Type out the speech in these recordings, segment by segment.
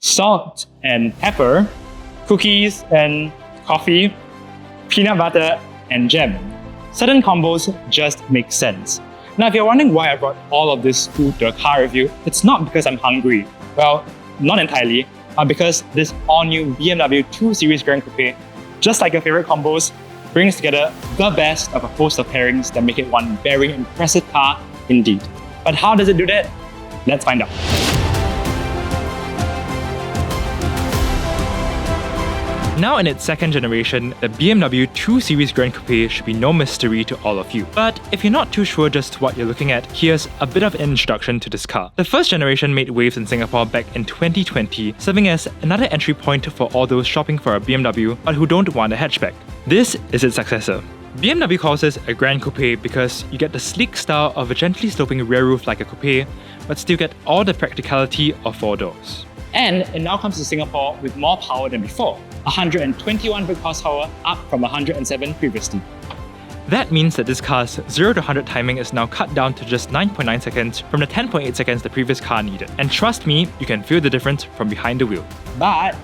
salt and pepper, cookies and coffee, peanut butter and jam. Certain combos just make sense. Now, if you're wondering why I brought all of this food to a car review, it's not because I'm hungry. Well, not entirely, but because this all-new BMW 2 Series Gran Coupe, just like your favorite combos, brings together the best of a host of pairings that make it one very impressive car indeed. But how does it do that? Let's find out. Now in its second generation, the BMW 2 Series Gran Coupe should be no mystery to all of you. But if you're not too sure just what you're looking at, here's a bit of an introduction to this car. The first generation made waves in Singapore back in 2020, serving as another entry point for all those shopping for a BMW but who don't want a hatchback. This is its successor. BMW calls this a Gran Coupe because you get the sleek style of a gently sloping rear roof like a coupe, but still get all the practicality of 4 doors. And it now comes to Singapore with more power than before, 121 brake horsepower up from 107 previously. That means that this car's 0 to 100 timing is now cut down to just 9.9 seconds from the 10.8 seconds the previous car needed. And trust me, you can feel the difference from behind the wheel. But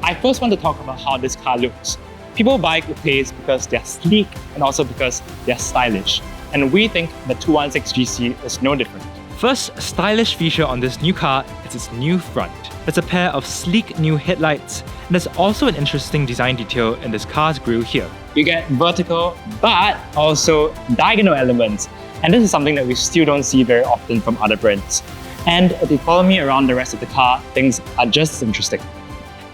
I first want to talk about how this car looks. People buy coupes because they're sleek and also because they're stylish. And we think the 216GC is no different. First stylish feature on this new car is its new front. It's a pair of sleek new headlights, and there's also an interesting design detail in this car's grille here. You get vertical but also diagonal elements, and this is something that we still don't see very often from other brands. And if you follow me around the rest of the car, things are just as interesting.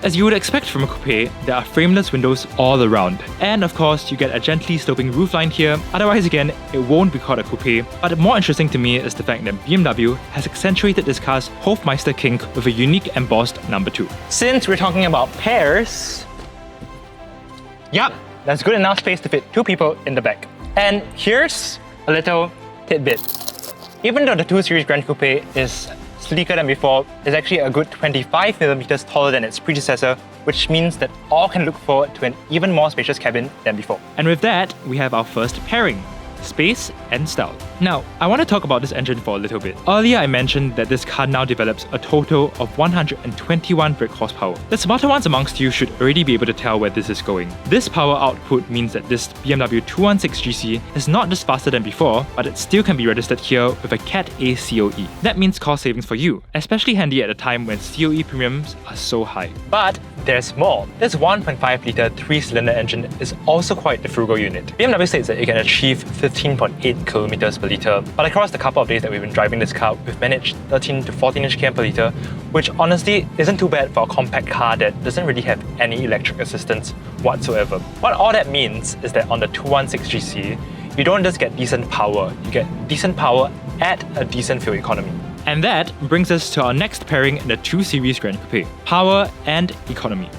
As you would expect from a coupe, there are frameless windows all around. And of course, you get a gently sloping roofline here, otherwise again, it won't be called a coupe. But more interesting to me is the fact that BMW has accentuated this car's Hofmeister kink with a unique embossed number 2. Since we're talking about pairs, yup, there's good enough space to fit 2 people in the back. And here's a little tidbit. Even though the 2 Series Gran Coupe is sleeker than before, is actually a good 25mm taller than its predecessor, which means that all can look forward to an even more spacious cabin than before. And with that, we have our first pairing: space and style. Now, I want to talk about this engine for a little bit. Earlier I mentioned that this car now develops a total of 121 brake horsepower. The smarter ones amongst you should already be able to tell where this is going. This power output means that this BMW 216GC is not just faster than before, but it still can be registered here with a Cat A COE. That means cost savings for you, especially handy at a time when COE premiums are so high. But there's more. This 1.5-litre 3-cylinder engine is also quite the frugal unit. BMW states that it can achieve 15.8 kilometers per litre, but across the couple of days that we've been driving this car, we've managed 13 to 14-inch km per litre, which honestly isn't too bad for a compact car that doesn't really have any electric assistance whatsoever. What all that means is that on the 216GC, you don't just get decent power, you get decent power at a decent fuel economy. And that brings us to our next pairing in the 2 Series Gran Coupe: power and economy.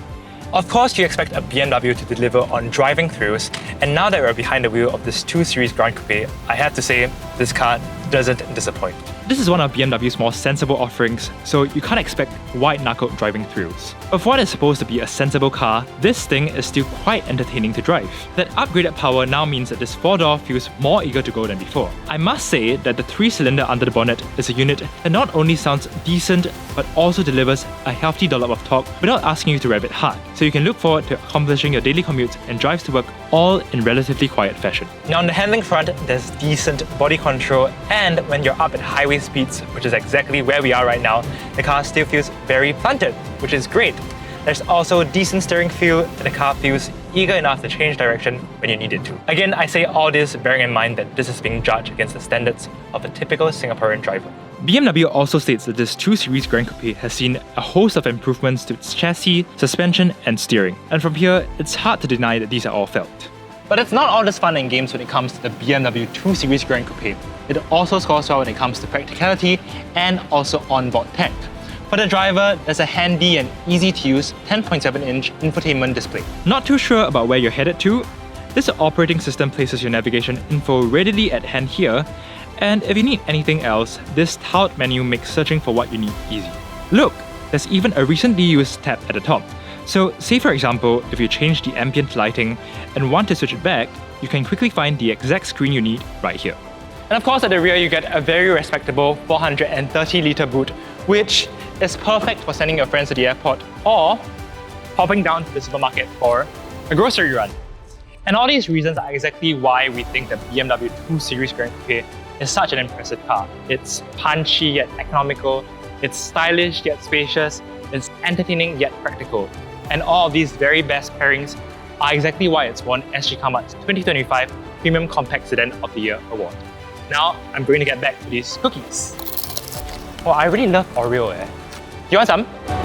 Of course, you expect a BMW to deliver on driving thrills, and now that we're behind the wheel of this 2 Series Gran Coupe, I have to say, this car doesn't disappoint. This is one of BMW's more sensible offerings, so you can't expect white-knuckled driving thrills. But for what is supposed to be a sensible car, this thing is still quite entertaining to drive. That upgraded power now means that this 4-door feels more eager to go than before. I must say that the 3-cylinder under the bonnet is a unit that not only sounds decent, but also delivers a healthy dollop of torque without asking you to rev it hard, so you can look forward to accomplishing your daily commutes and drives to work all in relatively quiet fashion. Now on the handling front, there's decent body control, and when you're up at highway speeds, which is exactly where we are right now, the car still feels very planted, which is great. There's also decent steering feel, and the car feels eager enough to change direction when you need it to. Again, I say all this bearing in mind that this is being judged against the standards of a typical Singaporean driver. BMW also states that this 2 Series Gran Coupe has seen a host of improvements to its chassis, suspension, and steering. And from here, it's hard to deny that these are all felt. But it's not all just fun and games when it comes to the BMW 2 Series Gran Coupe. It also scores well when it comes to practicality and also onboard tech. For the driver, there's a handy and easy-to-use 10.7-inch infotainment display. Not too sure about where you're headed to? This operating system places your navigation info readily at hand here, and if you need anything else, this tiled menu makes searching for what you need easy. Look, there's even a recently used tab at the top. So say for example, if you change the ambient lighting and want to switch it back, you can quickly find the exact screen you need right here. And of course at the rear you get a very respectable 430-litre boot, which It's perfect for sending your friends to the airport or popping down to the supermarket for a grocery run. And all these reasons are exactly why we think the BMW 2 Series Gran Coupe is such an impressive car. It's punchy yet economical, it's stylish yet spacious, it's entertaining yet practical. And all of these very best pairings are exactly why it's won Sgcarmart's 2025 Premium Compact Sedan of the Year award. Now, I'm going to get back to these cookies. Oh, I really love Oreo. Do you want some?